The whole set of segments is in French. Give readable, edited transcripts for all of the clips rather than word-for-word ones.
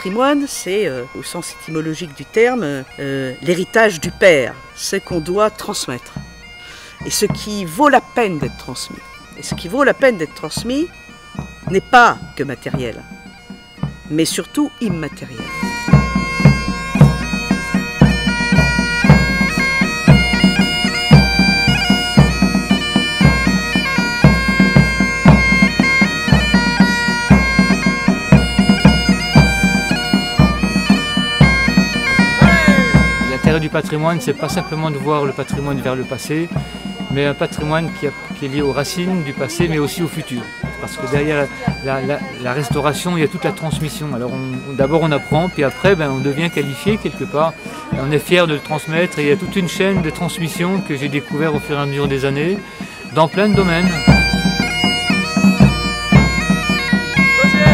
patrimoine, c'est, au sens étymologique du terme, l'héritage du père, ce qu'on doit transmettre. Et ce qui vaut la peine d'être transmis. Et ce qui vaut la peine d'être transmis n'est pas que matériel, mais surtout immatériel. L'intérêt du patrimoine, c'est pas simplement de voir le patrimoine vers le passé, mais un patrimoine qui est lié aux racines du passé, mais aussi au futur. Parce que derrière la restauration, il y a toute la transmission. Alors d'abord on apprend, puis après on devient qualifié quelque part. Et on est fier de le transmettre, et il y a toute une chaîne de transmission que j'ai découvert au fur et à mesure des années, dans plein de domaines.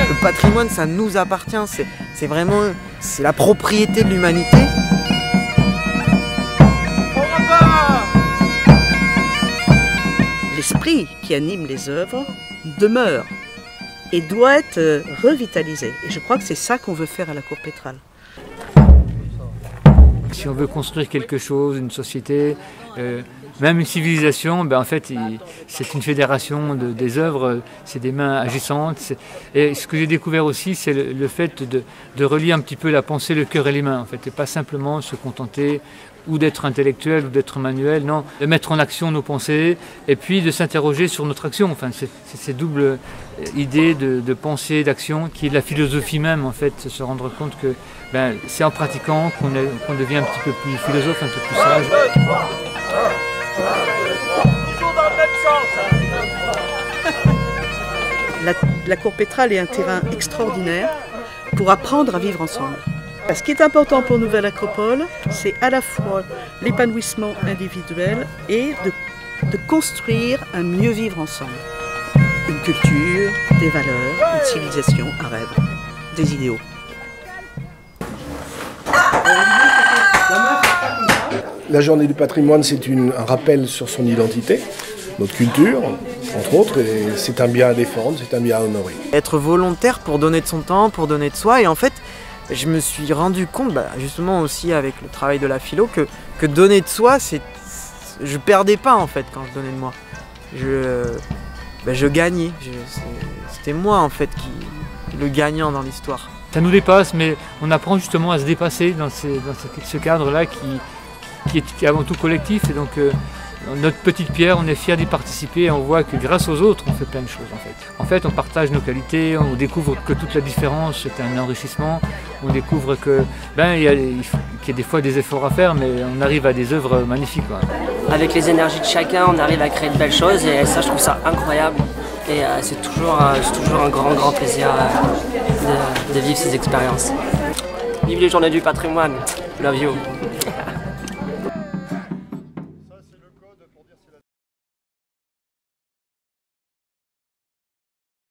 Le patrimoine, ça nous appartient, c'est vraiment la propriété de l'humanité. L'esprit qui anime les œuvres demeure et doit être revitalisé. Et je crois que c'est ça qu'on veut faire à la Cour Pétrale. Si on veut construire quelque chose, une société, même une civilisation, en fait, c'est une fédération des œuvres, c'est des mains agissantes. Et ce que j'ai découvert aussi, c'est le fait de relier un petit peu la pensée, le cœur et les mains, en fait, et pas simplement se contenter ou d'être intellectuel ou d'être manuel, non, de mettre en action nos pensées et puis de s'interroger sur notre action. Enfin, c'est cette double idée de pensée, d'action qui est de la philosophie même, en fait, se rendre compte que c'est en pratiquant qu'on devient un petit peu plus philosophe, un peu plus sage. La Cour Pétrale est un terrain extraordinaire pour apprendre à vivre ensemble. Ce qui est important pour Nouvelle Acropole, c'est à la fois l'épanouissement individuel et de construire un mieux vivre ensemble. Une culture, des valeurs, une civilisation, un rêve, des idéaux. La journée du patrimoine, c'est un rappel sur son identité, notre culture, entre autres, et c'est un bien à défendre, c'est un bien à honorer. Être volontaire pour donner de son temps, pour donner de soi, et en fait, je me suis rendu compte, justement aussi avec le travail de la philo, que donner de soi, je perdais pas en fait quand je donnais de moi. Je gagnais. C'était moi en fait le gagnant dans l'histoire. Ça nous dépasse, mais on apprend justement à se dépasser dans ce cadre-là qui est avant tout collectif. Et donc notre petite pierre, on est fiers d'y participer et on voit que grâce aux autres, on fait plein de choses en fait. En fait, on partage nos qualités, on découvre que toute la différence, c'est un enrichissement. On découvre que qu'il y a des fois des efforts à faire, mais on arrive à des œuvres magnifiques, quoi. Avec les énergies de chacun, on arrive à créer de belles choses et ça, je trouve ça incroyable. Et c'est toujours un grand plaisir de vivre ces expériences. Vive les journées du patrimoine, love you.